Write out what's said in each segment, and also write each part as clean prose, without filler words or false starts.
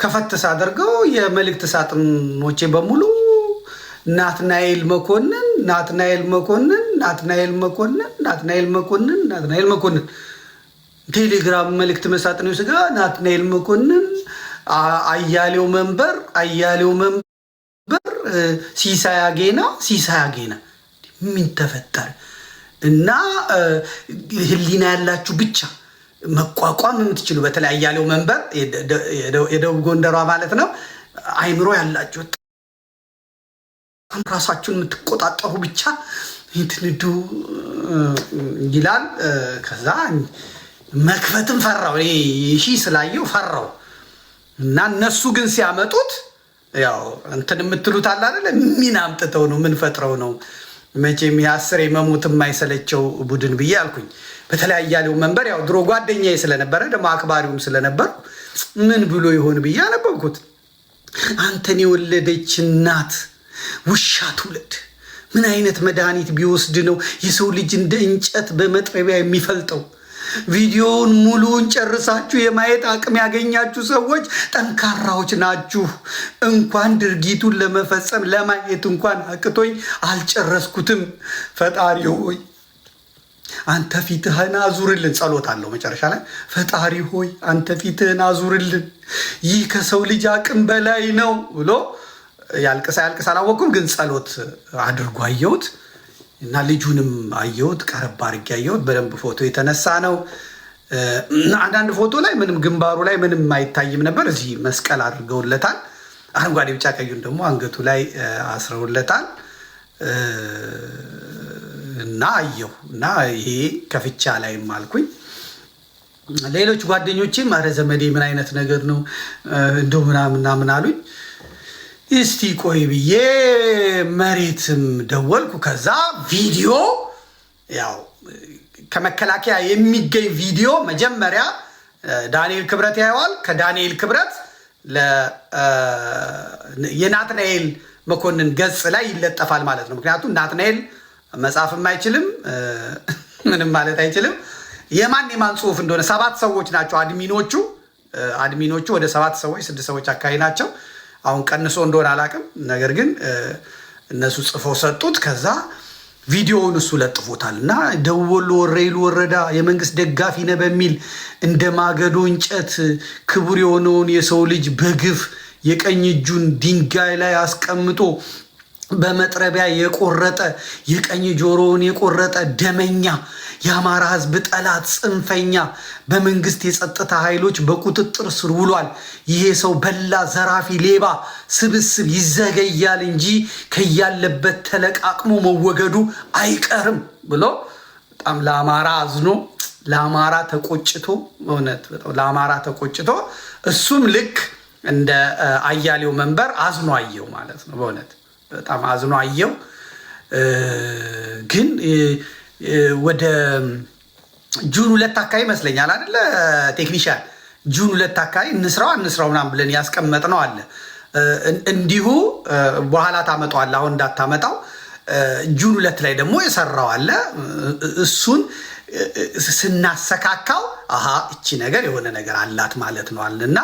ከፈትስ አድርገው የመልእክት ሳጥኖቼ በሙሉ ናትናኤል መኮንን ናትናኤል መኮንን ናትናኤል መኮንን ናትናኤል መኮንን ናትናኤል መኮንን ቴሌግራም መልእክት መሳጥን ስጋ ናትናኤል መኮንን አያሌው መንበር ሲሳይ አጌና ምን ተፈጠረ? እና ህሊና ያላችሁ ብቻ መቋቋም የምትችሉ በተለይ አያሌው መንበር የደቡብ ጎንደሯ ማለት ነው። አይምሮ ያላችሁ ራሳችሁን የምትቆጣጠሩ ብቻ እንትንዱ ይላል። ከዛ መክፈትም ፈራው እሺ ስላየው ፈራው። እና እነሱ ግን ሲያመጡት ያው እንትን የምትሉት አለ አይደል? ምን አምጥተው ነው ምን ፈጥረው ነው? መቼም ያስር የመሙት የማይሰለቸው ቡድን ብዬ አልኩኝ። በተለይ አያሌው መንበር ያው ድሮ ጓደኛዬ ስለነበረ ደግሞ አክባሪውም ስለነበር ምን ብሎ ይሆን ብዬ አነበብኩት። አንተን የወለደች እናት ውሻ ትውለድ። ምን አይነት መድኃኒት ቢወስድ ነው የሰው ልጅ እንደ እንጨት በመጥረቢያ የሚፈልጠው? ቪዲዮውን ሙሉውን ጨርሳችሁ የማየት አቅም ያገኛችሁ ሰዎች ጠንካራዎች ናችሁ። እንኳን ድርጊቱን ለመፈጸም ለማየት እንኳን አቅቶኝ አልጨረስኩትም። ፈጣሪ ሆይ አንተ ፊትህን አዙርልን። ጸሎት አለው መጨረሻ ላይ ፈጣሪ ሆይ አንተ ፊትህን አዙርልን፣ ይህ ከሰው ልጅ አቅም በላይ ነው ብሎ ያልቅሳ አላወቅኩም፣ ግን ጸሎት አድርጎ አየሁት። እና ልጁንም አየሁት፣ ቀረብ አድርጌ አየሁት። በደንብ ፎቶ የተነሳ ነው። አንዳንድ ፎቶ ላይ ምንም ግንባሩ ላይ ምንም አይታይም ነበር። እዚህ መስቀል አድርገውለታል። አረንጓዴ ቢጫ ቀዩን ደግሞ አንገቱ ላይ አስረውለታል። እና አየሁ እና ይሄ ከፍቻ ላይም አልኩኝ። ሌሎች ጓደኞቼም ኧረ ዘመዴ ምን አይነት ነገር ነው እንደው ምናምን አሉኝ። እስቲ ቆይ ብዬ መሬትም ደወልኩ። ከዛ ቪዲዮ ያው ከመከላከያ የሚገኝ ቪዲዮ መጀመሪያ ዳንኤል ክብረት ያየዋል። ከዳንኤል ክብረት የናትናኤል መኮንን ገጽ ላይ ይለጠፋል ማለት ነው። ምክንያቱም ናትናኤል መጻፍም አይችልም ምንም ማለት አይችልም። የማን ጽሁፍ እንደሆነ 7 ሰዎች ናቸው አድሚኖቹ ወደ 7 ሰዎች 6 ሰዎች አካባቢ ናቸው። አሁን ቀንሶ እንደሆነ አላውቅም። ነገር ግን እነሱ ጽፈው ሰጡት። ከዛ ቪዲዮውን እሱ ለጥፎታል። እና ደቡብ ወሎ ወረኢሉ ወረዳ የመንግስት ደጋፊ ነህ በሚል እንደ ማገዶ እንጨት ክቡር የሆነውን የሰው ልጅ በግፍ የቀኝ እጁን ድንጋይ ላይ አስቀምጦ በመጥረቢያ የቆረጠ የቀኝ ጆሮውን የቆረጠ ደመኛ የአማራ ህዝብ ጠላት ጽንፈኛ በመንግስት የጸጥታ ኃይሎች በቁጥጥር ስር ውሏል። ይሄ ሰው በላ ዘራፊ ሌባ ስብስብ ይዘገያል እንጂ ከያለበት ተለቃቅሞ መወገዱ አይቀርም ብሎ በጣም ለአማራ አዝኖ ለአማራ ተቆጭቶ እውነት ለአማራ ተቆጭቶ እሱም ልክ እንደ አያሌው መንበር አዝኖ አየው ማለት ነው። በእውነት በጣም አዝኖ አየው። ግን ወደ ጁን 2 አካባቢ ይመስለኛል አይደለ ቴክኒሻን ጁን 2 አካባቢ እንስራው ምናምን ብለን ያስቀመጥነው አለ። እንዲሁ በኋላ ታመጣዋለህ፣ አሁን እንዳታመጣው። ጁን 2 ላይ ደግሞ የሰራው አለ። እሱን ስናሰካካው አሃ እቺ ነገር የሆነ ነገር አላት ማለት ነው አለና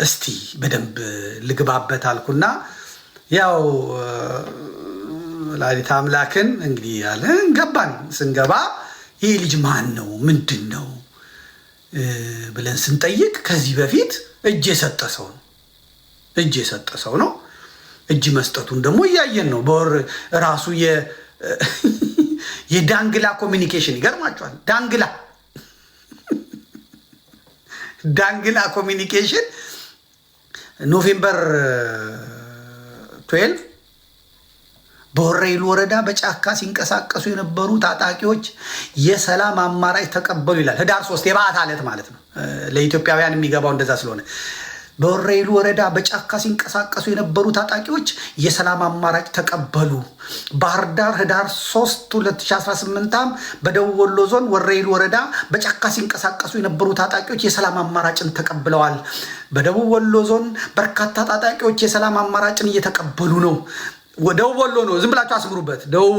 እስቲ በደንብ ልግባበት አልኩና ያው ወላዲተ አምላክን እንግዲህ ያለ ገባን። ስንገባ ይሄ ልጅ ማን ነው ምንድን ነው ብለን ስንጠይቅ ከዚህ በፊት እጅ የሰጠ ሰው ነው። እጅ መስጠቱን ደግሞ እያየን ነው። በወር ራሱ የዳንግላ ኮሚኒኬሽን ይገርማቸዋል። ዳንግላ ኮሚኒኬሽን ኖቬምበር 12 በወረኢሉ ወረዳ በጫካ ሲንቀሳቀሱ የነበሩ ታጣቂዎች የሰላም አማራጭ ተቀበሉ ይላል። ህዳር 3 የበዓት ዕለት ማለት ነው። ለኢትዮጵያውያን የሚገባው እንደዛ ስለሆነ በወረኢሉ ወረዳ በጫካ ሲንቀሳቀሱ የነበሩ ታጣቂዎች የሰላም አማራጭ ተቀበሉ። ባህር ዳር ህዳር 3 2018 በደቡብ ወሎ ዞን ወረኢሉ ወረዳ በጫካ ሲንቀሳቀሱ የነበሩ ታጣቂዎች የሰላም አማራጭን ተቀብለዋል። በደቡብ ወሎ ዞን በርካታ ታጣቂዎች የሰላም አማራጭን እየተቀበሉ ነው። ደቡብ ወሎ ነው፣ ዝም ብላችሁ አስምሩበት። ደቡብ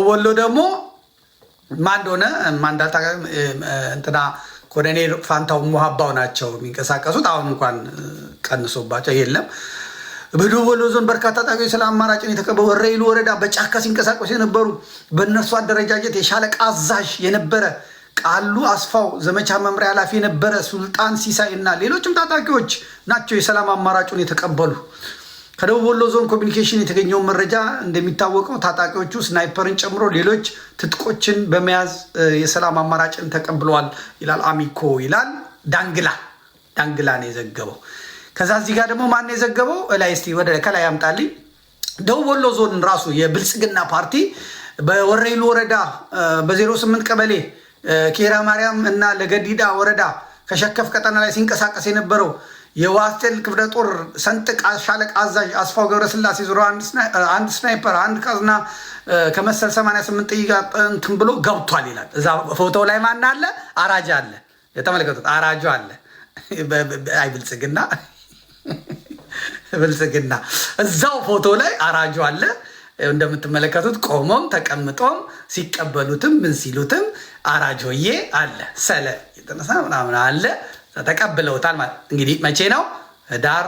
ወሎ ደግሞ ማን እንደሆነ እንትና ኮሎኔል ፋንታው ሙሃባው ናቸው የሚንቀሳቀሱት። አሁን እንኳን ቀንሶባቸው የለም። በደቡብ ወሎ ዞን በርካታ ታጣቂዎች ስለ አማራጭን የተቀበሉ ወረኢሉ ወረዳ በጫካ ሲንቀሳቀሱ የነበሩ በእነሱ አደረጃጀት የሻለቃ አዛዥ የነበረ ቃሉ አስፋው ዘመቻ መምሪያ ኃላፊ የነበረ ሱልጣን ሲሳይ እና ሌሎችም ታጣቂዎች ናቸው የሰላም አማራጩን የተቀበሉ። ከደቡብ ወሎ ዞን ኮሚኒኬሽን የተገኘውን መረጃ እንደሚታወቀው ታጣቂዎቹ ስናይፐርን ጨምሮ ሌሎች ትጥቆችን በመያዝ የሰላም አማራጭን ተቀብለዋል ይላል አሚኮ ይላል። ዳንግላ ነው የዘገበው። ከዛ እዚህ ጋር ደግሞ ማን የዘገበው ላይ እስቲ ወደ ከላይ ያምጣልኝ። ደቡብ ወሎ ዞን ራሱ የብልጽግና ፓርቲ በወረኢሉ ወረዳ በ08 ቀበሌ ኬራ ማርያም እና ለገዲዳ ወረዳ ከሸከፍ ቀጠና ላይ ሲንቀሳቀስ የነበረው የዋስቴል ክፍለ ጦር ሰንጥቅ ሻለቃ አዛዥ አስፋው ገብረስላሴ ዙሮ አንድ ስናይፐር አንድ ካዝና ከመሰል 88 ጥይት እንትን ብሎ ገብቷል ይላል። እዛ ፎቶ ላይ ማን አለ? አራጅ አለ። የተመለከቱት አራጁ አለ። አይ ብልጽግና እዛው ፎቶ ላይ አራጁ አለ። እንደምትመለከቱት ቆሞም ተቀምጦም ሲቀበሉትም ምን ሲሉትም አራጆዬ አለ። ሰለ የተነሳ ምናምን አለ። ተቀብለውታል ማለት እንግዲህ መቼ ነው? ህዳር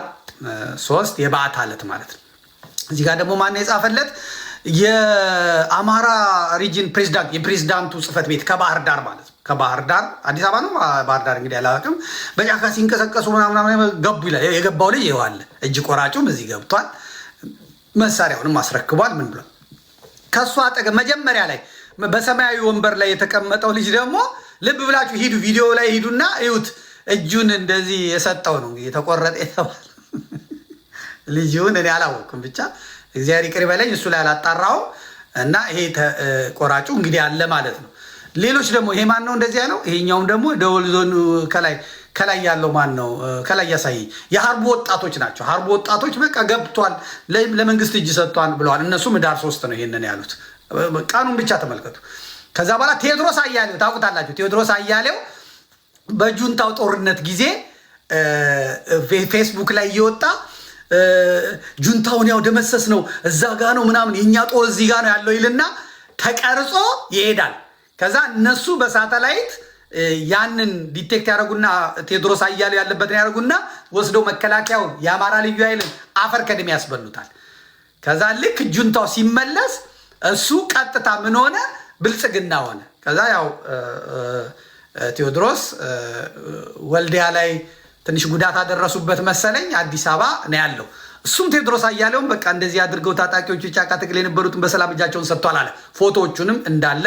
3 የበዓት ዕለት ማለት ነው። እዚህ ጋር ደግሞ ማን የጻፈለት? የአማራ ሪጅን ፕሬዝዳንት የፕሬዝዳንቱ ጽህፈት ቤት ከባህር ዳር ማለት ነው። ከባህር ዳር አዲስ አበባ ነው። ባህር ዳር እንግዲህ አላውቅም። በጫካ ሲንቀሳቀሱ ምናምን ገቡ ይላል። የገባው ልጅ ይዋለ እጅ ቆራጩም እዚህ ገብቷል። መሳሪያውንም አስረክቧል። ምን ብሏል? ከሱ አጠገብ መጀመሪያ ላይ በሰማያዊ ወንበር ላይ የተቀመጠው ልጅ ደግሞ ልብ ብላችሁ ሂዱ፣ ቪዲዮ ላይ ሂዱና እዩት። እጁን እንደዚህ የሰጠው ነው የተቆረጠ የተባለ ልጅውን እኔ አላወቅኩም። ብቻ እግዚአብሔር ይቅር በለኝ እሱ ላይ አላጣራው እና ይሄ ቆራጩ እንግዲህ አለ ማለት ነው። ሌሎች ደግሞ ይሄ ማን ነው እንደዚያ ነው። ይሄኛውም ደግሞ ደወል ዞን ከላይ ያለው ማን ነው? ከላይ ያሳይ የሀርቡ ወጣቶች ናቸው። ሀርቡ ወጣቶች በቃ ገብቷል፣ ለመንግስት እጅ ሰጥቷል ብለዋል። እነሱም ህዳር 3 ነው ይሄንን ያሉት። ቀኑን ብቻ ተመልከቱ። ከዛ በኋላ ቴዎድሮስ አያሌው ታውቁታላችሁ። ቴዎድሮስ አያሌው በጁንታው ጦርነት ጊዜ ፌስቡክ ላይ እየወጣ ጁንታውን ያው ደመሰስ ነው እዛ ጋ ነው ምናምን የእኛ ጦር እዚህ ጋ ነው ያለው ይልና ተቀርጾ ይሄዳል። ከዛ እነሱ በሳተላይት ያንን ዲቴክት ያደረጉና ቴዎድሮስ አያሌው ያለበትን ያደረጉና ወስደው መከላከያውን የአማራ ልዩ ኃይልን አፈር ከድሜ ያስበሉታል። ከዛ ልክ ጁንታው ሲመለስ እሱ ቀጥታ ምን ሆነ? ብልጽግና ሆነ። ከዛ ያው ቴዎድሮስ ወልዲያ ላይ ትንሽ ጉዳት አደረሱበት መሰለኝ። አዲስ አበባ ነው ያለው። እሱም ቴዎድሮስ አያሌውም በቃ እንደዚህ አድርገው ታጣቂዎቹ ጫካ ትግል የነበሩትን በሰላም እጃቸውን ሰጥቷል አለ። ፎቶዎቹንም እንዳለ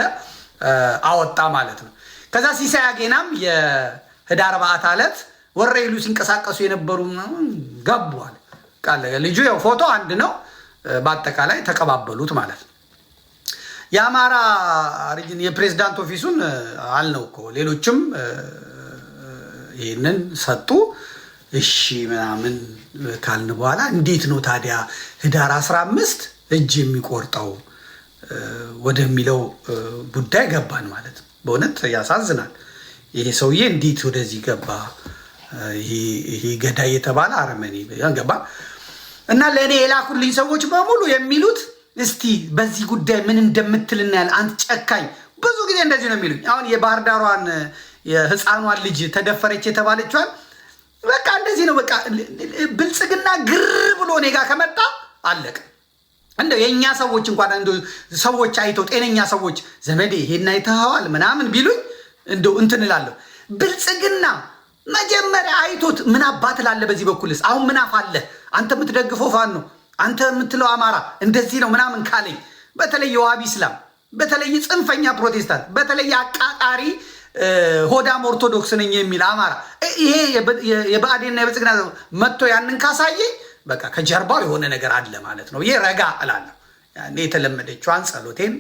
አወጣ ማለት ነው። ከዛ ሲሳይ አጌናም የህዳር በዓት ዕለት ወረኢሉ ሲንቀሳቀሱ የነበሩ ገቧል። ልጁ ያው ፎቶ አንድ ነው፣ በአጠቃላይ ተቀባበሉት ማለት ነው። የአማራ ሪጅን የፕሬዝዳንት ኦፊሱን አልነው እኮ ሌሎችም ይህንን ሰጡ። እሺ ምናምን ካልን በኋላ እንዴት ነው ታዲያ ህዳር 15 እጅ የሚቆርጠው ወደሚለው ጉዳይ ገባን ማለት ነው። በእውነት ያሳዝናል። ይሄ ሰውዬ እንዴት ወደዚህ ገባ? ይሄ ገዳይ የተባለ አረመኔ ገባ እና ለእኔ የላኩልኝ ሰዎች በሙሉ የሚሉት እስቲ በዚህ ጉዳይ ምን እንደምትል እናያለን። አንተ ጨካኝ። ብዙ ጊዜ እንደዚህ ነው የሚሉኝ። አሁን የባህር ዳሯን የህፃኗን ልጅ ተደፈረች የተባለችዋን በቃ እንደዚህ ነው። በቃ ብልጽግና ግር ብሎ እኔ ጋር ከመጣ አለቀ። እንደው የእኛ ሰዎች እንኳን እንደው ሰዎች አይተው ጤነኛ ሰዎች ዘመዴ ይሄን አይተኸዋል ምናምን ቢሉኝ እንደው እንትን እላለሁ። ብልጽግና መጀመሪያ አይቶት ምን አባት ላለ በዚህ በኩልስ አሁን ምን አፋለ አንተ የምትደግፈው ፋኖ ነው አንተ የምትለው አማራ እንደዚህ ነው ምናምን ካለኝ፣ በተለይ የዋሃቢ እስላም፣ በተለይ ጽንፈኛ ፕሮቴስታንት፣ በተለይ አቃጣሪ ሆዳም ኦርቶዶክስ ነኝ የሚል አማራ ይሄ የብአዴንና የብልጽግና መጥቶ ያንን ካሳየኝ በቃ ከጀርባው የሆነ ነገር አለ ማለት ነው። ይሄ ረጋ እላለሁ። ያኔ የተለመደችዋን ጸሎቴን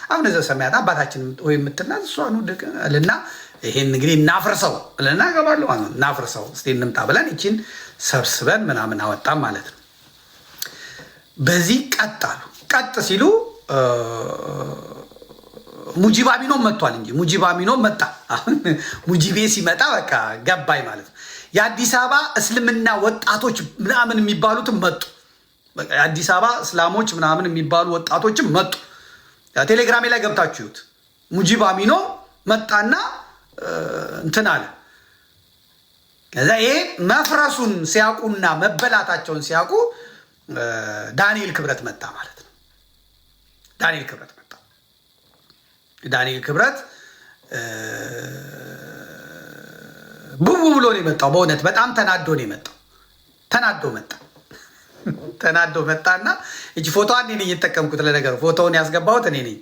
አቡነ ዘበሰማያት አባታችን ወይ የምትላት እሷን እና ይሄን እንግዲህ እናፍርሰው እልና እገባለሁ ማለት ነው። እናፍርሰው እስቲ እንምጣ ብለን ይችን ሰብስበን ምናምን አወጣም ማለት ነው። በዚህ ቀጥ አሉ። ቀጥ ሲሉ ሙጂብ አሚኖም መጥቷል እንጂ ሙጂብ አሚኖም መጣ። አሁን ሙጂቤ ሲመጣ በቃ ገባይ ማለት ነው። የአዲስ አበባ እስልምና ወጣቶች ምናምን የሚባሉትም መጡ። በቃ የአዲስ አበባ እስላሞች ምናምን የሚባሉ ወጣቶችም መጡ። ቴሌግራሜ ላይ ገብታችሁት ሙጂብ አሚኖ መጣና እንትን አለ። ከዛ ይሄ መፍረሱን ሲያውቁና መበላታቸውን ሲያውቁ ዳንኤል ክብረት መጣ ማለት ነው። ዳንኤል ክብረት መጣ። ዳንኤል ክብረት ቡቡ ብሎ ነው የመጣው። በእውነት በጣም ተናዶ ነው የመጣው። ተናዶ መጣና እቺ ፎቶዋን እኔ ነኝ የተጠቀምኩት። ለነገሩ ፎቶውን ያስገባሁት እኔ ነኝ።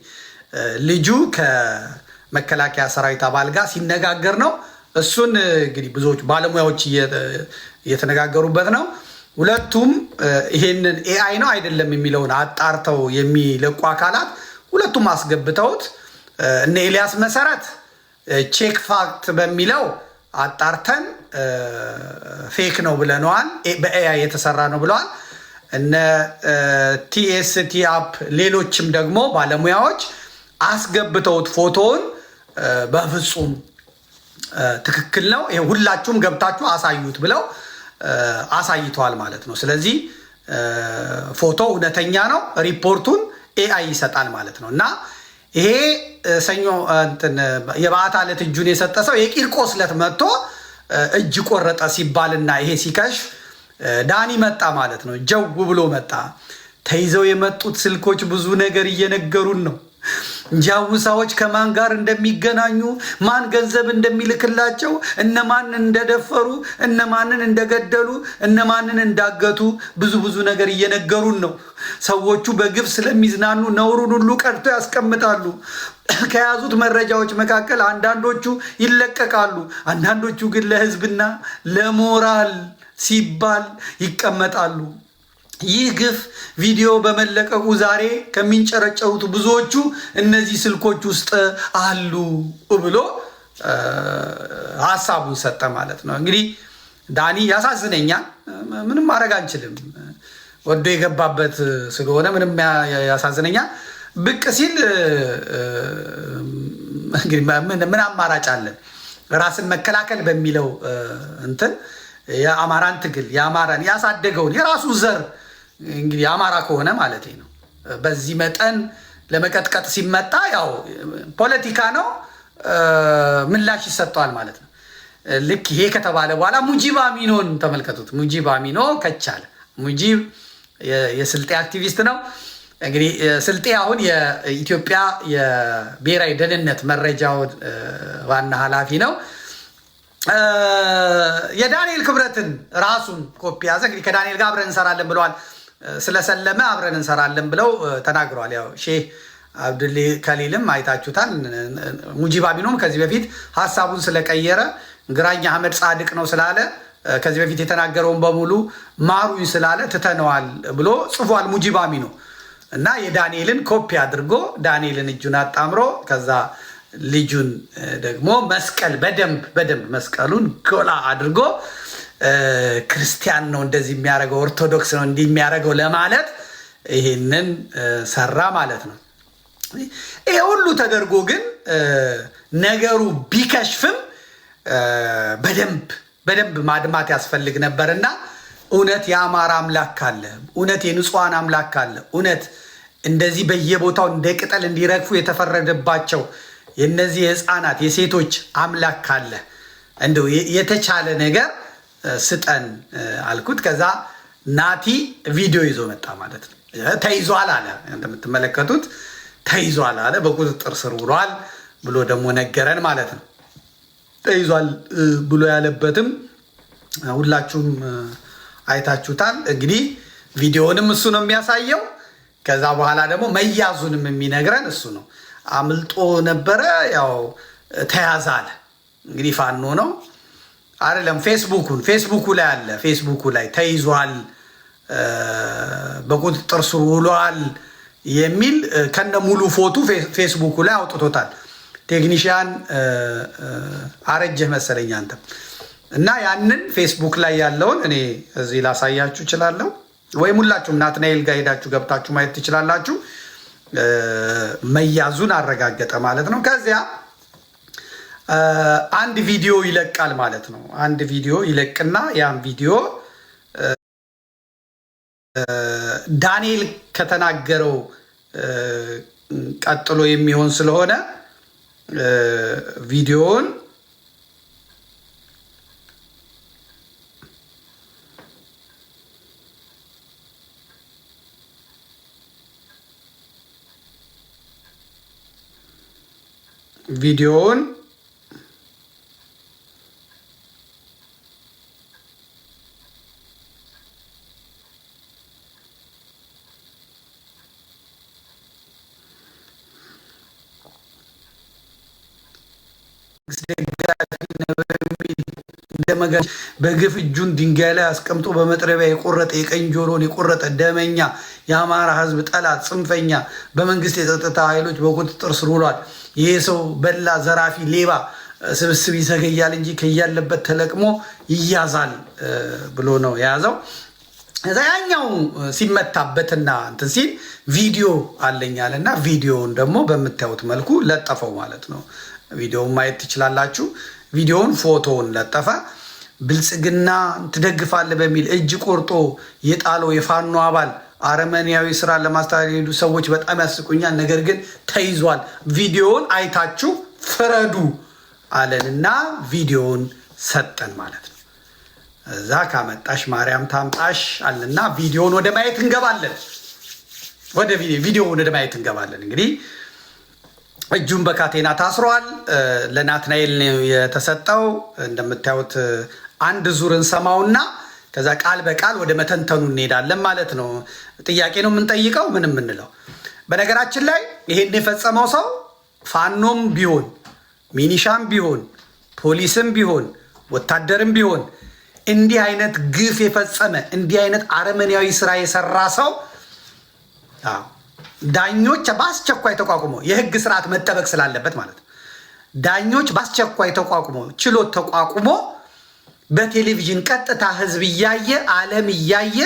ልጁ ከመከላከያ ሰራዊት አባል ጋር ሲነጋገር ነው። እሱን እንግዲህ ብዙዎች ባለሙያዎች እየተነጋገሩበት ነው። ሁለቱም ይሄንን ኤአይ ነው አይደለም የሚለውን አጣርተው የሚለቁ አካላት ሁለቱም አስገብተውት እነ ኤልያስ መሰረት ቼክ ፋክት በሚለው አጣርተን ፌክ ነው ብለነዋል፣ በኤአይ የተሰራ ነው ብለዋል። እነ ቲኤስቲ አፕ ሌሎችም ደግሞ ባለሙያዎች አስገብተውት ፎቶውን በፍጹም ትክክል ነው፣ ይሄ ሁላችሁም ገብታችሁ አሳዩት ብለው አሳይተዋል ማለት ነው። ስለዚህ ፎቶ እውነተኛ ነው፣ ሪፖርቱን ኤአይ ይሰጣል ማለት ነው። እና ይሄ ሰኞ የበዓታ ዕለት እጁን የሰጠ ሰው የቂርቆስ ዕለት መጥቶ እጅ ቆረጠ ሲባልና ይሄ ሲከሽፍ ዳኒ መጣ ማለት ነው። ጀው ብሎ መጣ። ተይዘው የመጡት ስልኮች ብዙ ነገር እየነገሩን ነው። ጃውሳዎች ከማን ጋር እንደሚገናኙ፣ ማን ገንዘብ እንደሚልክላቸው፣ እነማንን እንደደፈሩ፣ እነማንን እንደገደሉ፣ እነማንን እንዳገቱ ብዙ ነገር እየነገሩን ነው። ሰዎቹ በግፍ ስለሚዝናኑ ነውሩን ሁሉ ቀድቶ ያስቀምጣሉ። ከያዙት መረጃዎች መካከል አንዳንዶቹ ይለቀቃሉ፣ አንዳንዶቹ ግን ለሕዝብና ለሞራል ሲባል ይቀመጣሉ። ይህ ግፍ ቪዲዮ በመለቀቁ ዛሬ ከሚንጨረጨሩት ብዙዎቹ እነዚህ ስልኮች ውስጥ አሉ ብሎ ሀሳቡን ሰጠ ማለት ነው። እንግዲህ ዳኒ ያሳዝነኛል። ምንም ማድረግ አንችልም። ወዶ የገባበት ስለሆነ ምንም ያሳዝነኛል። ብቅ ሲል እንግዲህ ምን አማራጭ አለን? ራስን መከላከል በሚለው እንትን የአማራን ትግል የአማራን ያሳደገውን የራሱ ዘር እንግዲህ አማራ ከሆነ ማለት ነው በዚህ መጠን ለመቀጥቀጥ ሲመጣ ያው ፖለቲካ ነው፣ ምላሽ ይሰጠዋል ማለት ነው። ልክ ይሄ ከተባለ በኋላ ሙጂብ አሚኖን ተመልከቱት። ሙጂብ አሚኖ ከቻለ ሙጂብ የስልጤ አክቲቪስት ነው። እንግዲህ ስልጤ አሁን የኢትዮጵያ የብሔራዊ ደህንነት መረጃው ዋና ኃላፊ ነው። የዳንኤል ክብረትን ራሱን ኮፒ ያዘ። እንግዲህ ከዳንኤል ጋር አብረን እንሰራለን ብለዋል። ስለሰለመ አብረን እንሰራለን ብለው ተናግረዋል። ያው ሼህ አብዱል ከሊልም አይታችሁታል። ሙጂብ አሚኖም ከዚህ በፊት ሀሳቡን ስለቀየረ ግራኝ አህመድ ጻድቅ ነው ስላለ ከዚህ በፊት የተናገረውን በሙሉ ማሩኝ ስላለ ትተነዋል ብሎ ጽፏል ሙጂብ አሚኖ እና የዳንኤልን ኮፒ አድርጎ ዳንኤልን እጁን አጣምሮ ከዛ ልጁን ደግሞ መስቀል በደንብ መስቀሉን ጎላ አድርጎ ክርስቲያን ነው እንደዚህ የሚያደርገው፣ ኦርቶዶክስ ነው እንዲህ የሚያደርገው ለማለት ይሄንን ሰራ ማለት ነው። ይሄ ሁሉ ተደርጎ ግን ነገሩ ቢከሽፍም በደንብ ማድማት ያስፈልግ ነበርና እውነት የአማራ አምላክ አለ፣ እውነት የንጹሐን አምላክ አለ፣ እውነት እንደዚህ በየቦታው እንደ ቅጠል እንዲረግፉ የተፈረደባቸው የነዚህ የህፃናት የሴቶች አምላክ ካለ እንደው የተቻለ ነገር ስጠን አልኩት። ከዛ ናቲ ቪዲዮ ይዞ መጣ ማለት ነው። ተይዟል አለ፣ እንደምትመለከቱት ተይዟል አለ፣ በቁጥጥር ስር ውሏል ብሎ ደግሞ ነገረን ማለት ነው። ተይዟል ብሎ ያለበትም ሁላችሁም አይታችሁታል። እንግዲህ ቪዲዮንም እሱ ነው የሚያሳየው። ከዛ በኋላ ደግሞ መያዙንም የሚነግረን እሱ ነው። አምልጦ ነበረ፣ ያው ተያዘ አለ። እንግዲህ ፋኖ ነው አይደለም። ፌስቡኩ ላይ አለ። ፌስቡኩ ላይ ተይዟል፣ በቁጥጥር ስር ውሏል የሚል ከነ ሙሉ ፎቶ ፌስቡኩ ላይ አውጥቶታል። ቴክኒሽያን አረጀህ መሰለኝ አንተም እና ያንን ፌስቡክ ላይ ያለውን እኔ እዚህ ላሳያችሁ እችላለሁ፣ ወይም ሁላችሁም ናትናኤል ጋር ሄዳችሁ ገብታችሁ ማየት ትችላላችሁ። መያዙን አረጋገጠ ማለት ነው። ከዚያ አንድ ቪዲዮ ይለቃል ማለት ነው። አንድ ቪዲዮ ይለቅና ያን ቪዲዮ ዳንኤል ከተናገረው ቀጥሎ የሚሆን ስለሆነ ቪዲዮውን ቪዲዮውን በግፍ እጁን ድንጋይ ላይ አስቀምጦ በመጥረቢያ የቆረጠ የቀኝ ጆሮን የቆረጠ ደመኛ የአማራ ሕዝብ ጠላት ጽንፈኛ በመንግስት የጸጥታ ኃይሎች በቁጥጥር ስር ውሏል። ይሄ ሰው በላ ዘራፊ ሌባ ስብስብ ይዘገያል እንጂ ከያለበት ተለቅሞ ይያዛል ብሎ ነው የያዘው። እዛ ያኛው ሲመታበትና እንትን ሲል ቪዲዮ አለኛልና ቪዲዮውን ደግሞ በምታዩት መልኩ ለጠፈው ማለት ነው። ቪዲዮውን ማየት ትችላላችሁ። ቪዲዮውን ፎቶውን ለጠፈ። ብልጽግና ትደግፋለህ በሚል እጅ ቆርጦ የጣለው የፋኖ አባል አረመኔያዊ ስራ ለማስተዳደር የሄዱ ሰዎች በጣም ያስቁኛል፣ ነገር ግን ተይዟል። ቪዲዮውን አይታችሁ ፍረዱ አለንና ቪዲዮውን ሰጠን ማለት ነው። እዛ ካመጣሽ ማርያም ታምጣሽ አለና ቪዲዮውን ወደ ማየት እንገባለን። ቪዲዮውን ወደ ማየት እንገባለን። እንግዲህ እጁን በካቴና ታስሯል። ለናትናኤል ነው የተሰጠው። እንደምታዩት አንድ ዙር እንሰማውና ከዛ ቃል በቃል ወደ መተንተኑ እንሄዳለን ማለት ነው። ጥያቄ ነው የምንጠይቀው ምን የምንለው። በነገራችን ላይ ይሄን የፈጸመው ሰው ፋኖም ቢሆን ሚኒሻም ቢሆን ፖሊስም ቢሆን ወታደርም ቢሆን እንዲህ አይነት ግፍ የፈጸመ እንዲህ አይነት አረመኔያዊ ስራ የሰራ ሰው ዳኞች በአስቸኳይ ተቋቁሞ የህግ ስርዓት መጠበቅ ስላለበት ማለት ነው። ዳኞች በአስቸኳይ ተቋቁሞ ችሎት ተቋቁሞ በቴሌቪዥን ቀጥታ ህዝብ እያየ ዓለም እያየ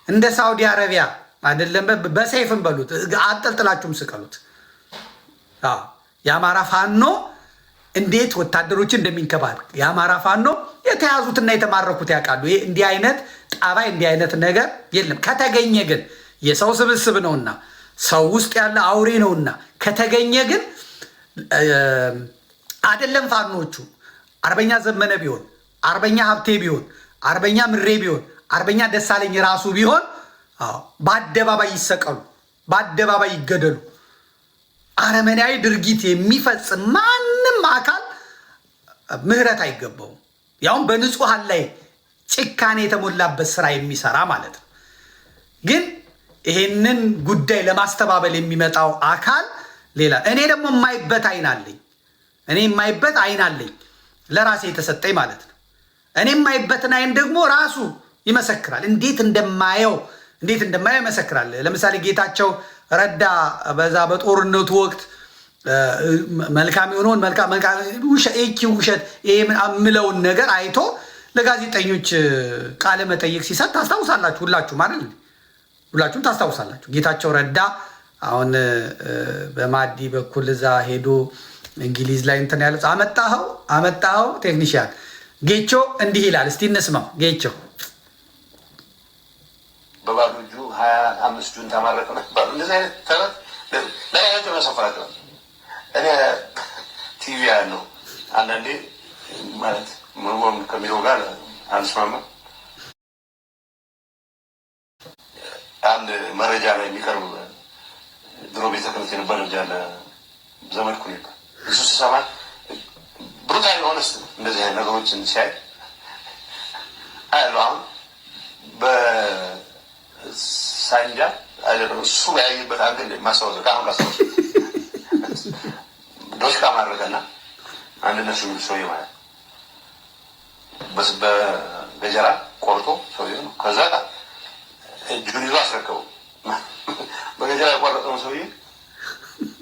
እንደ ሳውዲ አረቢያ አይደለም በሰይፍም በሉት አጠልጥላችሁም ስቀሉት። የአማራ ፋኖ እንዴት ወታደሮችን እንደሚንከባል የአማራ ፋኖ የተያዙትና የተማረኩት ያውቃሉ። ይሄ እንዲህ አይነት ጠባይ እንዲህ አይነት ነገር የለም። ከተገኘ ግን የሰው ስብስብ ነውና ሰው ውስጥ ያለ አውሬ ነውና ከተገኘ ግን አይደለም ፋኖቹ አርበኛ ዘመነ ቢሆን አርበኛ ሀብቴ ቢሆን አርበኛ ምሬ ቢሆን አርበኛ ደሳለኝ ራሱ ቢሆን በአደባባይ ይሰቀሉ፣ በአደባባይ ይገደሉ። አረመናዊ ድርጊት የሚፈጽም ማንም አካል ምህረት አይገባውም። ያውም በንጹሐን ላይ ጭካኔ የተሞላበት ስራ የሚሰራ ማለት ነው። ግን ይሄንን ጉዳይ ለማስተባበል የሚመጣው አካል ሌላ። እኔ ደግሞ የማይበት አይን አለኝ ለራሴ የተሰጠኝ ማለት ነው። እኔ የማይበትን አይን ደግሞ ራሱ ይመሰክራል። እንዴት እንደማየው ይመሰክራል። ለምሳሌ ጌታቸው ረዳ በዛ በጦርነቱ ወቅት መልካም የሆነውን ውሸት የምለውን ነገር አይቶ ለጋዜጠኞች ቃለ መጠይቅ ሲሰጥ ታስታውሳላችሁ። ሁላችሁም ታስታውሳላችሁ። ጌታቸው ረዳ አሁን በማዲ በኩል እዛ ሄዶ እንግሊዝ ላይ እንትን ያለ አመጣኸው ቴክኒሽያን ጌቾ እንዲህ ይላል። እስቲ እንስማው። ጌቾ በባዶ እጁ 25 ጁን ተማረከ ነበር። እንደዚህ አይነት ተረት ለራሳቸው ያሰፍራቸው። እኔ ቲቪ ያለው አንዳንዴ ማለት ምንም ከሚለው ጋር አንስማማ። አንድ መረጃ ላይ የሚቀርብ ድሮ ቤተ ክህነት የነበረ ልጅ አለ ዘመድኩ ነበር። እሱ ሲሰማ ብሩታል ሆነስት እንደዚህ አይነት ነገሮችን ሲያይ አያለሁ። አሁን በሳንጃ አይደለም እሱ ያየበት አንግል ማስታወስ ከአሁን ላስታወስ ዶሽቃ ማድረገና አንድ ነሱ የሚል ሰውዬ ማለት በገጀራ ቆርጦ ሰውዬ ነው። ከዛ እጁን ይዞ አስረከቡ። በገጀራ የቆረጠውን ሰውዬ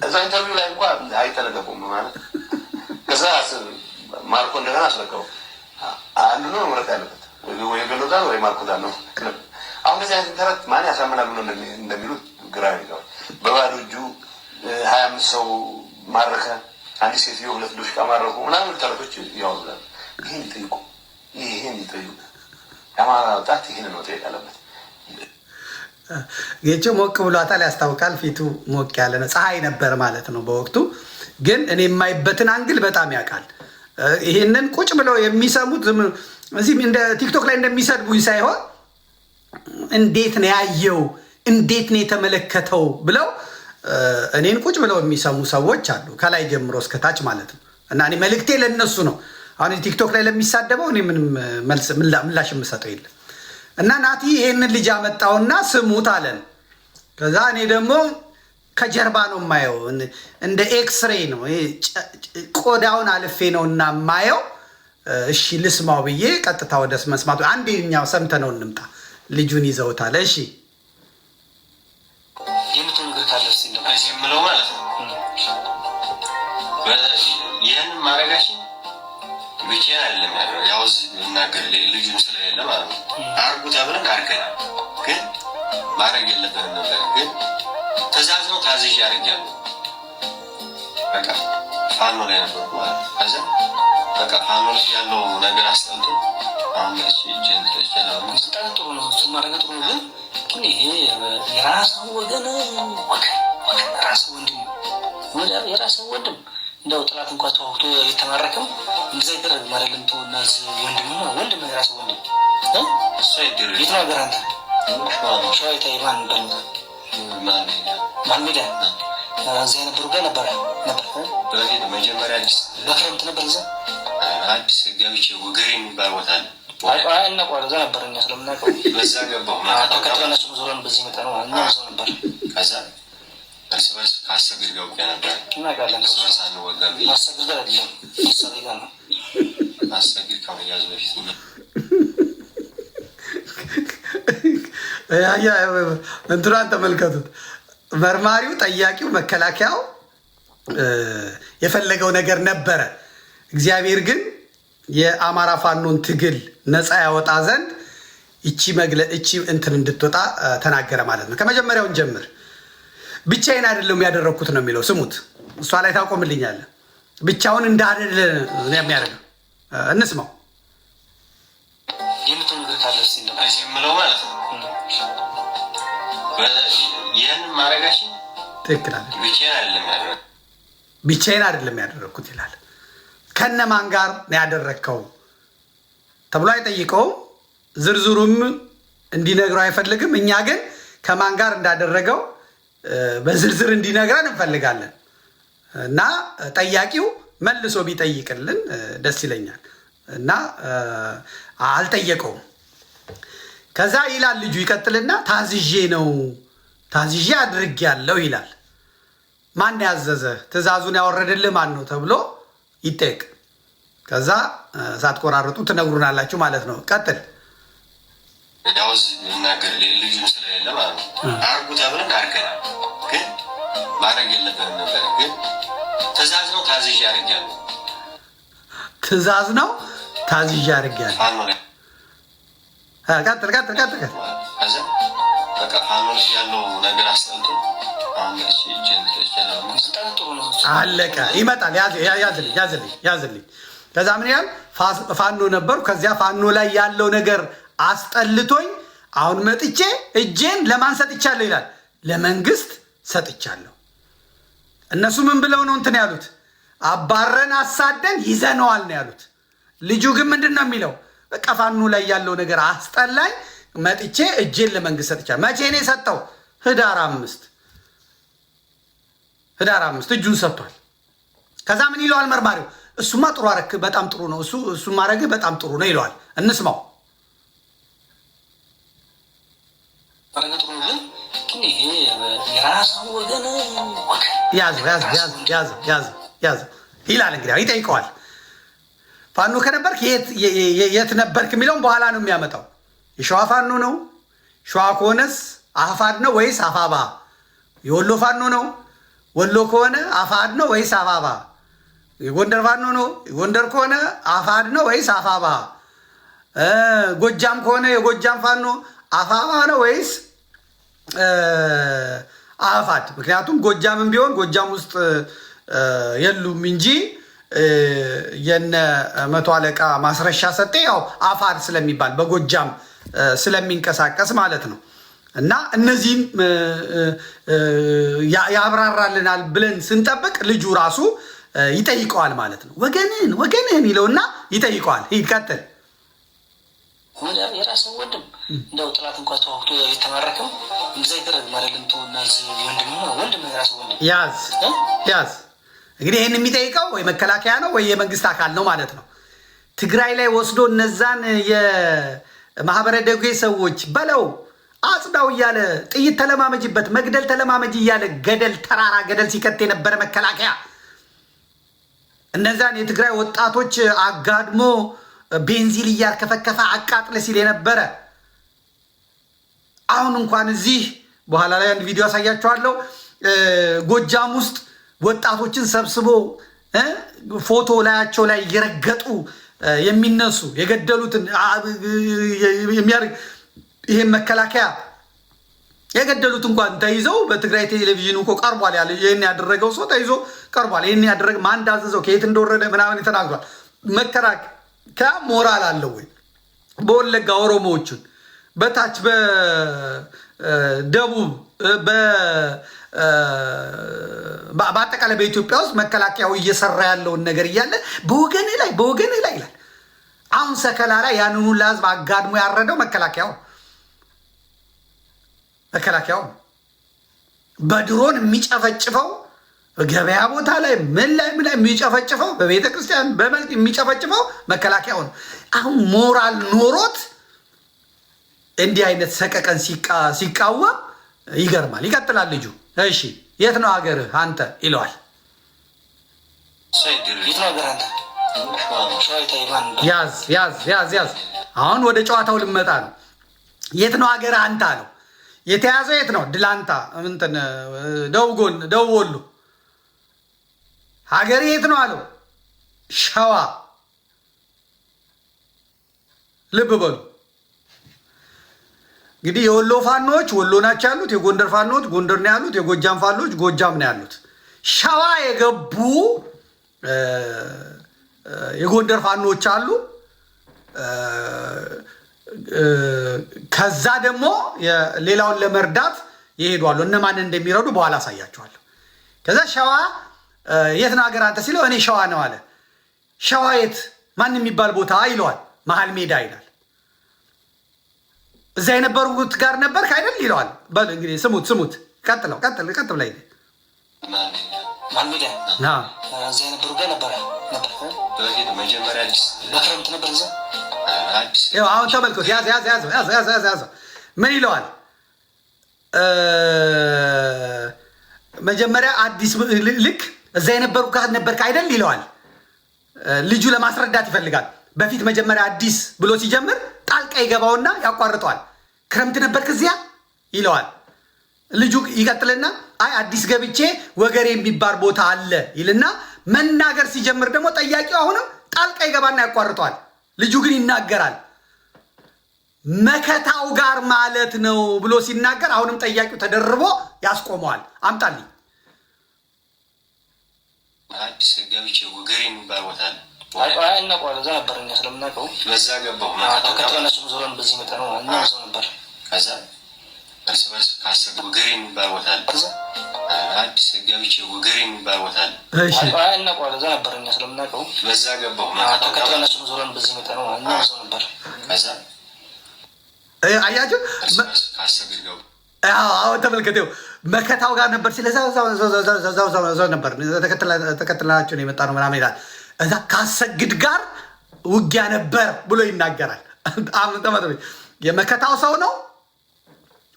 እዛ ኢንተርቪው ላይ እንኳን አይተነገቡም ማለት ከዛ ማርኮ እንደገና አስረከቡ። አንዱ ነው መምረጥ ያለበት ወይ ገሎታል ወይ ማርኮታል ነው። አሁን እንደዚህ አይነት ተረት ማን ያሳምናል ብሎ እንደሚሉት ግራ ይገባል። በባዶ እጁ 25 ሰው ማረከ፣ አንዲት ሴትዮ 2 ዶሽቃ ማረኩ ምናምን ተረቶች ያወራሉ። ይሄን ይጠይቁ። የአማራ ወጣት ይሄን ነው ጠይቅ አለበት። ጌቾ ሞቅ ብሏታል፣ ያስታውቃል። ፊቱ ሞቅ ያለ ነው። ፀሐይ ነበር ማለት ነው በወቅቱ። ግን እኔ የማይበትን አንግል በጣም ያውቃል። ይሄንን ቁጭ ብለው የሚሰሙት እዚህም እንደ ቲክቶክ ላይ እንደሚሰድቡኝ ሳይሆን እንዴት ነው ያየው፣ እንዴት ነው የተመለከተው ብለው እኔን ቁጭ ብለው የሚሰሙ ሰዎች አሉ፣ ከላይ ጀምሮ እስከታች ማለት ነው። እና እኔ መልእክቴ ለነሱ ነው። አሁን ቲክቶክ ላይ ለሚሳደበው እኔ ምንም ምላሽ የምሰጠው የለም። እና ናቲ ይሄንን ልጅ አመጣውና ስሙት አለን። ከዛ እኔ ደግሞ ከጀርባ ነው የማየው፣ እንደ ኤክስሬ ነው ቆዳውን አልፌ ነው እና የማየው። እሺ ልስማው ብዬ ቀጥታ ወደ መስማቱ አንደኛው ሰምተነው እንምጣ። ልጁን ይዘውታል። እሺ የምትሆን ነገር ካለስ የምለው ማለት ነው። ይህን ማድረጋችን ብቻዬን አይደለም ያለው፣ ያው እናገር ልጁን ስለሌለ ማለት ነው። አርጉ ተብለን አድርገናል፣ ግን ማድረግ የለብንም ነበር። ግን ትእዛዝ ነው፣ ታዝዤ አድርጌያለሁ። በቃ ፋኖ ላይ ነበርኩ ማለት ነው። ከዛ በቃ ፋኖ ላይ ያለው ነገር አስጠልቶ አሁን በጣም ጥሩ ነው፣ እሱ ማድረግ ጥሩ ነው። ግን ይሄ የራስህ ወገን ራስህ ወንድም የራስህ ወንድም እንደው ጥላት እንኳ ተዋግቶ የተማረከም እንደዛ ይደረግ ማለትም ተወናዝ ወንድም ነው። ወንድም የራስህ ወንድም እሱ ይደረግ የት ሀገር አንተ ሸዋ የታይማን ማን ሜዳ እዚያ የነበሩ ጋር ነበር በፊት መጀመሪያ በክረምት ነበር እዛ አዲስ ገብቼ ወገሬ የሚባል ቦታ አለ። እናውቀዋለን፣ እዛ ነበር እኛ ስለምናውቀው በዛ ገባሁ። ተከትለናቸው ዞረን በዚህ መጣ ነው እና እዛው ነበር። ከዛ እርስ በርስ ከአሰግድ ጋር ውጊያ ነበር። እናውቃለን። እርስ በርስ አንወጋም። አሰግድ ጋር አይደለም አሰግድ ጋር ነው። አሰግድ ከመያዙ በፊት እንትኗን ተመልከቱት። መርማሪው፣ ጠያቂው፣ መከላከያው የፈለገው ነገር ነበረ። እግዚአብሔር ግን የአማራ ፋኖን ትግል ነፃ ያወጣ ዘንድ እቺ እንትን እንድትወጣ ተናገረ ማለት ነው። ከመጀመሪያውን ጀምር ብቻዬን አይደለም ያደረግኩት ነው የሚለው። ስሙት፣ እሷ ላይ ታቆምልኛለ። ብቻውን እንዳደለ የሚያደርገው እንስማው። የምትሆን ነገር ካለስ የምለው ማለት ነው። ይህን ማድረጋችን ትክክል አለ። ብቻዬን አይደለም ያደረግኩት ይላል። ከነማን ጋር ነው ያደረግከው ተብሎ አይጠይቀውም። ዝርዝሩም እንዲነግረው አይፈልግም። እኛ ግን ከማን ጋር እንዳደረገው በዝርዝር እንዲነግረን እንፈልጋለን። እና ጠያቂው መልሶ ቢጠይቅልን ደስ ይለኛል። እና አልጠየቀውም። ከዛ ይላል ልጁ ይቀጥልና ታዝዤ አድርጌያለሁ ይላል። ማን ያዘዘ? ትእዛዙን ያወረደልህ ማን ነው ተብሎ ይጠየቅ። ከዛ ሳትቆራርጡ ትነግሩናላችሁ ማለት ነው። ቀጥል። ያውዝ እናገር ልጁን ስለሌለ ማለት ነው። አርጉ ተብለን አድርገናል፣ ግን ማድረግ የለብንም ነበር። ግን ትእዛዝ ነው፣ ታዝዤ አድርጌያለሁ። ትእዛዝ ነው፣ ታዝዤ አድርጌያለሁ። ቀጥል። ከዛ በቃ ፋኖ ያለው ነገር አስጠልቶ አለቀ። ይመጣል። ያዝልኝ። ከዛ ምን ያህል ፋኖ ነበሩ። ከዚያ ፋኖ ላይ ያለው ነገር አስጠልቶኝ አሁን መጥቼ እጄን ለማን ሰጥቻለሁ ይላል። ለመንግስት ሰጥቻለሁ። እነሱ ምን ብለው ነው እንትን ያሉት? አባረን አሳደን ይዘነዋል ነው ያሉት። ልጁ ግን ምንድን ነው የሚለው? በቃ ፋኖ ላይ ያለው ነገር አስጠላኝ፣ መጥቼ እጄን ለመንግስት ሰጥቻለሁ። መቼ ነው የሰጠው? ህዳር 5 እጁን ሰጥቷል። ከዛ ምን ይለዋል መርማሪው? እሱማ ጥሩ አረክ፣ በጣም ጥሩ ነው፣ እሱ ማድረግህ በጣም ጥሩ ነው ይለዋል። እንስማው። ያዘው ይላል። እንግዲህ ይጠይቀዋል። ፋኖ ከነበርክ የት ነበርክ የሚለውን በኋላ ነው የሚያመጣው። የሸዋ ፋኖ ነው? ሸዋ ከሆነስ አፋድ ነው ወይስ አፋባ? የወሎ ፋኖ ነው? ወሎ ከሆነ አፋድ ነው ወይስ አፋባ? የጎንደር ፋኖ ነው? የጎንደር ከሆነ አፋድ ነው ወይስ አፋባ? ጎጃም ከሆነ የጎጃም ፋኖ አፋባ ነው ወይስ አፋድ? ምክንያቱም ጎጃምን ቢሆን ጎጃም ውስጥ የሉም እንጂ የነ መቶ አለቃ ማስረሻ ሰጤ ያው አፋድ ስለሚባል በጎጃም ስለሚንቀሳቀስ ማለት ነው። እና እነዚህም ያብራራልናል ብለን ስንጠብቅ ልጁ ራሱ ይጠይቀዋል ማለት ነው። ወገንህን ይለውና ይጠይቀዋል። ሂድ ቀጥል። የራስን ወንድም እንደው ጥላት እንኳን ተዋግቶ የተማረከው እንደዛ ይደረግ ማለትም ተውናዝ ወንድም የራስ ወንድም ያዝ። እንግዲህ ይህን የሚጠይቀው ወይ መከላከያ ነው ወይ የመንግስት አካል ነው ማለት ነው። ትግራይ ላይ ወስዶ እነዛን የማህበረ ደጌ ሰዎች በለው አጽዳው እያለ ጥይት ተለማመጅበት መግደል ተለማመጅ እያለ ገደል ተራራ ገደል ሲከት የነበረ መከላከያ እነዛን የትግራይ ወጣቶች አጋድሞ ቤንዚል እያርከፈከፈ አቃጥለ ሲል የነበረ አሁን እንኳን እዚህ በኋላ ላይ አንድ ቪዲዮ አሳያችኋለሁ። ጎጃም ውስጥ ወጣቶችን ሰብስቦ ፎቶ ላያቸው ላይ እየረገጡ የሚነሱ የገደሉትን የሚያርግ ይሄን መከላከያ የገደሉት እንኳን ተይዘው በትግራይ ቴሌቪዥን እኮ ቀርቧል። ያለ ይሄን ያደረገው ሰው ተይዞ ቀርቧል። ይሄን ያደረገ ማን እንዳዘዘው ከየት እንደወረደ ምናምን ተናግሯል። መከላከያ ሞራል አለው ወይ? በወለጋ ኦሮሞዎቹን በታች በደቡብ በአጠቃላይ በኢትዮጵያ ውስጥ መከላከያው እየሰራ ያለውን ነገር እያለ በወገኔ ላይ ይላል። አሁን ሰከላ ላይ ያንኑ ለህዝብ አጋድሞ ያረደው መከላከያው በድሮን የሚጨፈጭፈው ገበያ ቦታ ላይ ምን ላይ የሚጨፈጭፈው በቤተ ክርስቲያን በመልክ የሚጨፈጭፈው መከላከያው ነው። አሁን ሞራል ኖሮት እንዲህ አይነት ሰቀቀን ሲቃወም ይገርማል። ይቀጥላል ልጁ። እሺ የት ነው ሀገርህ አንተ ይለዋል። ያዝ። አሁን ወደ ጨዋታው ልመጣ ነው። የት ነው ሀገርህ አንተ አለው። የተያዘው የት ነው? ድላንታ እንትን ደቡብ ወሎ። ሀገር የት ነው አለው። ሸዋ። ልብ በሉ እንግዲህ የወሎ ፋኖች ወሎ ናቸው ያሉት፣ የጎንደር ፋኖች ጎንደር ነው ያሉት፣ የጎጃም ፋኖች ጎጃም ነው ያሉት። ሸዋ የገቡ የጎንደር ፋኖች አሉ። ከዛ ደግሞ ሌላውን ለመርዳት ይሄዷሉ። እነማን እንደሚረዱ በኋላ አሳያቸዋለሁ። ከዛ ሸዋ የት ነው ሀገር አንተ ሲለው እኔ ሸዋ ነው አለ። ሸዋ የት ማን የሚባል ቦታ ይለዋል። መሀል ሜዳ ይላል። እዛ የነበሩት ጋር ነበርክ አይደል ይለዋል። በል እንግዲህ ስሙት። ቀጥል ላይ አሁን ተመልከት። ያዝ። ምን ይለዋል? መጀመሪያ አዲስ ልክ እዛ የነበሩ ጋር ነበርክ አይደል ይለዋል። ልጁ ለማስረዳት ይፈልጋል። በፊት መጀመሪያ አዲስ ብሎ ሲጀምር ጣልቃ ይገባውና ያቋርጠዋል። ክረምት ነበርክ እዚያ ይለዋል። ልጁ ይቀጥልና አይ አዲስ ገብቼ ወገሬ የሚባል ቦታ አለ ይልና መናገር ሲጀምር ደግሞ ጠያቂው አሁንም ጣልቃ ይገባና ያቋርጠዋል። ልጁ ግን ይናገራል። መከታው ጋር ማለት ነው ብሎ ሲናገር አሁንም ጠያቂው ተደርቦ ያስቆመዋል። አምጣልኝ። አዲስ ገብቼ ወገሬ የሚባል ቦታ አለ። እዛ ነበር እኛ ስለምናውቀው በዛ ገባሁ። ተከትለናቸው ዞረን በዚህ መጠ ነው እና እዛው ነበር። ከዛ እርስ በርስ ካሰብ ወገሬ የሚባል ቦታ አለ። አዲስ ገብቼ ወገሬ የሚባል ቦታ አለ። እዛ ነበር እኛ ስለምናውቀው በዛ ገባሁ። ተከትለናቸው ዞረን በዚህ መጠ ነው እና እዛው ነበር። ከዛ አያችሁ ካሰብ ገቡ። አሁን ተመልከተው መከታው ጋር ነበር ሲለዛው ነበር ተከትለናቸው የመጣ ነው ምናምን ይላል። እዛ ካሰግድ ጋር ውጊያ ነበር ብሎ ይናገራል። የመከታው ሰው ነው።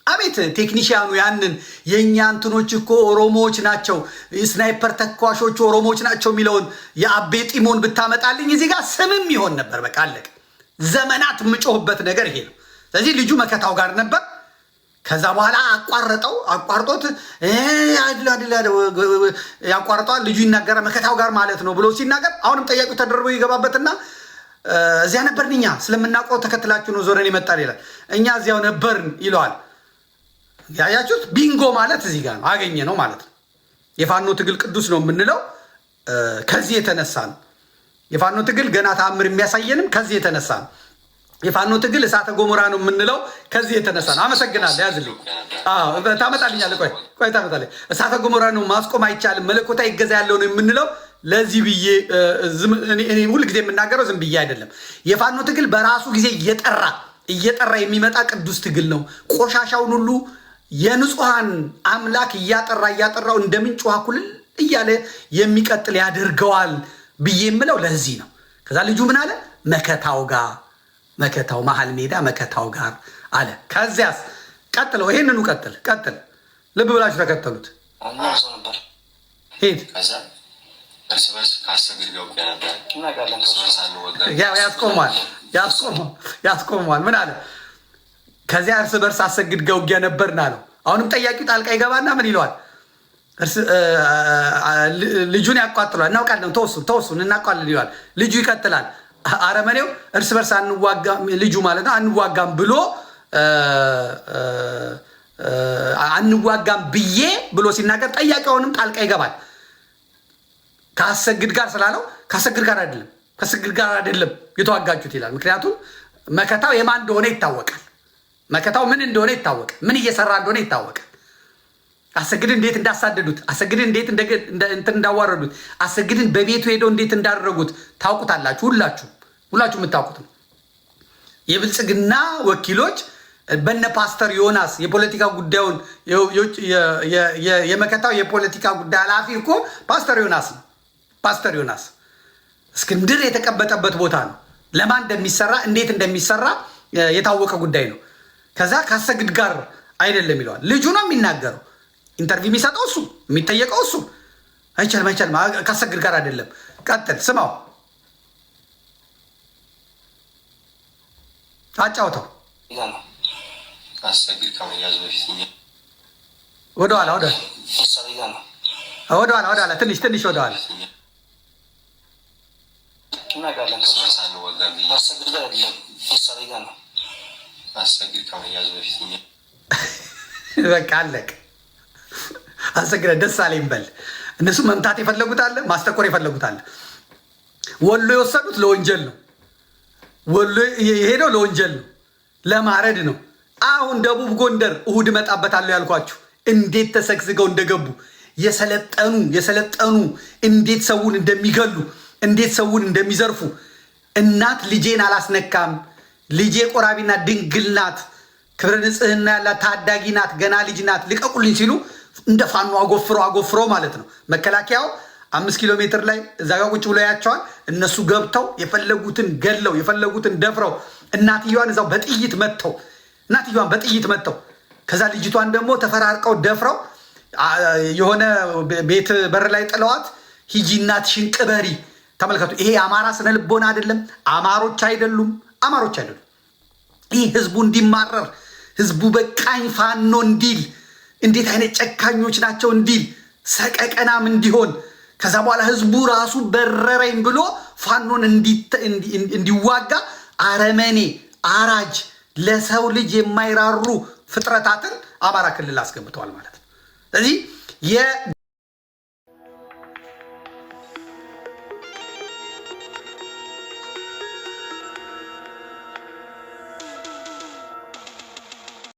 አቤት ቴክኒሽያኑ ያንን የእኛ እንትኖች እኮ ኦሮሞዎች ናቸው፣ ስናይፐር ተኳሾቹ ኦሮሞዎች ናቸው የሚለውን የአቤ ጢሞን ብታመጣልኝ እዚህ ጋር ስምም ይሆን ነበር። በቃ አለቀ። ዘመናት የምጮህበት ነገር ይሄ ነው። ስለዚህ ልጁ መከታው ጋር ነበር። ከዛ በኋላ አቋርጦት ያቋርጠዋል። ልጁ ይናገራል። መከታው ጋር ማለት ነው ብሎ ሲናገር አሁንም ጠያቂው ተደርቦ ይገባበትና እዚያ ነበርን እኛ ስለምናውቀው ተከትላችሁ ነው ዞረን ይመጣል ይላል። እኛ እዚያው ነበርን ይለዋል። ያያችሁት ቢንጎ ማለት እዚህ ጋር ነው፣ አገኘ ነው ማለት ነው። የፋኖ ትግል ቅዱስ ነው የምንለው ከዚህ የተነሳ ነው። የፋኖ ትግል ገና ተአምር የሚያሳየንም ከዚህ የተነሳ ነው። የፋኖ ትግል እሳተ ገሞራ ነው የምንለው ከዚህ የተነሳ ነው። አመሰግናለሁ። ያዝልኝ። ታመጣልኛለህ? ቆይ ታመጣልኝ። እሳተ ገሞራ ነው ማስቆም አይቻልም፣ መለኮታ ይገዛ ያለው ነው የምንለው ለዚህ ብዬ እኔ ሁል ጊዜ የምናገረው ዝም ብዬ አይደለም። የፋኖ ትግል በራሱ ጊዜ እየጠራ እየጠራ የሚመጣ ቅዱስ ትግል ነው። ቆሻሻውን ሁሉ የንጹሐን አምላክ እያጠራው እንደ ምንጭ ውሃ ኩልል እያለ የሚቀጥል ያደርገዋል ብዬ የምለው ለዚህ ነው። ከዛ ልጁ ምን አለ? መከታው መሀል ሜዳ መከታው ጋር አለ። ከዚያስ ቀጥለው ይሄንኑ ቀጥል ልብ ብላችሁ ተከተሉት። ሄድ እርስ በርስ ካሰግድ ገቡ ነበር። ያስቆመዋል። ምን አለ? ከዚያ እርስ በርስ አሰግድ ገውጊያ ነበርን አለው። አሁንም ጠያቂው ጣልቃ ይገባና ምን ይለዋል? ልጁን ያቋጥሏል። እናውቃለን፣ ተወሱን እናውቃለን ይለዋል። ልጁ ይቀጥላል። አረመኔው እርስ በርስ አንዋጋም፣ ልጁ ማለት ነው አንዋጋም ብሎ አንዋጋም ብዬ ብሎ ሲናገር ጠያቂውንም ጣልቃ ይገባል። ከአሰግድ ጋር ስላለው ከአሰግድ ጋር አይደለም የተዋጋችሁት ይላል። ምክንያቱም መከታው የማን እንደሆነ ይታወቃል። መከታው ምን እንደሆነ ይታወቃል። ምን እየሰራ እንደሆነ ይታወቃል። አሰግድን እንዴት እንዳሳደዱት፣ አሰግድን እንዴት እንትን እንዳዋረዱት፣ አሰግድን በቤቱ ሄደው እንዴት እንዳደረጉት ታውቁታላችሁ። ሁላችሁ የምታውቁት ነው። የብልጽግና ወኪሎች በነ ፓስተር ዮናስ የፖለቲካ ጉዳዩን የመከታው የፖለቲካ ጉዳይ ኃላፊ እኮ ፓስተር ዮናስ ነው። ፓስተር ዮናስ እስክንድር የተቀበጠበት ቦታ ነው። ለማን እንደሚሰራ እንዴት እንደሚሰራ የታወቀ ጉዳይ ነው። ከዛ ከአሰግድ ጋር አይደለም ይለዋል። ልጁ ነው የሚናገረው። ኢንተርቪው የሚሰጠው እሱ፣ የሚጠየቀው እሱ። አይቻልም ከአሰግድ ጋር አይደለም። ቀጥል፣ ስማው፣ አጫውተው። አሰግድ ከመያዙ በፊት ወደኋላ ትንሽ ወደኋላ በቃ አለቅ። አሰግደ ደስ አለኝ በል። እነሱ መምታት የፈለጉታለ፣ ማስጠቆር የፈለጉታለ። ወሎ የወሰዱት ለወንጀል ነው። ወሎ የሄደው ለወንጀል ነው፣ ለማረድ ነው። አሁን ደቡብ ጎንደር እሁድ እመጣበታለሁ ያልኳችሁ እንዴት ተሰግስገው እንደገቡ የሰለጠኑ እንዴት ሰውን እንደሚገሉ እንዴት ሰውን እንደሚዘርፉ። እናት ልጄን አላስነካም፣ ልጄ ቆራቢና ድንግል ናት፣ ክብረ ንጽህና ያላት ታዳጊ ናት፣ ገና ልጅ ናት፣ ልቀቁልኝ ሲሉ እንደ ፋኖ አጎፍሮ ማለት ነው። መከላከያው 5 ኪሎ ሜትር ላይ እዛ ጋ ቁጭ ብሎ ያቸዋል። እነሱ ገብተው የፈለጉትን ገድለው የፈለጉትን ደፍረው እናትየዋን እዛው በጥይት መጥተው ከዛ ልጅቷን ደግሞ ተፈራርቀው ደፍረው የሆነ ቤት በር ላይ ጥለዋት ሂጂ እናትሽን ቅበሪ። ተመልከቱ። ይሄ የአማራ ስነ ልቦና አይደለም። አማሮች አይደሉም። ይህ ህዝቡ እንዲማረር፣ ህዝቡ በቃኝ ፋኖ እንዲል፣ እንዴት አይነት ጨካኞች ናቸው እንዲል፣ ሰቀቀናም እንዲሆን፣ ከዛ በኋላ ህዝቡ ራሱ በረረኝ ብሎ ፋኖን እንዲዋጋ አረመኔ አራጅ ለሰው ልጅ የማይራሩ ፍጥረታትን አማራ ክልል አስገብተዋል ማለት ነው። ስለዚህ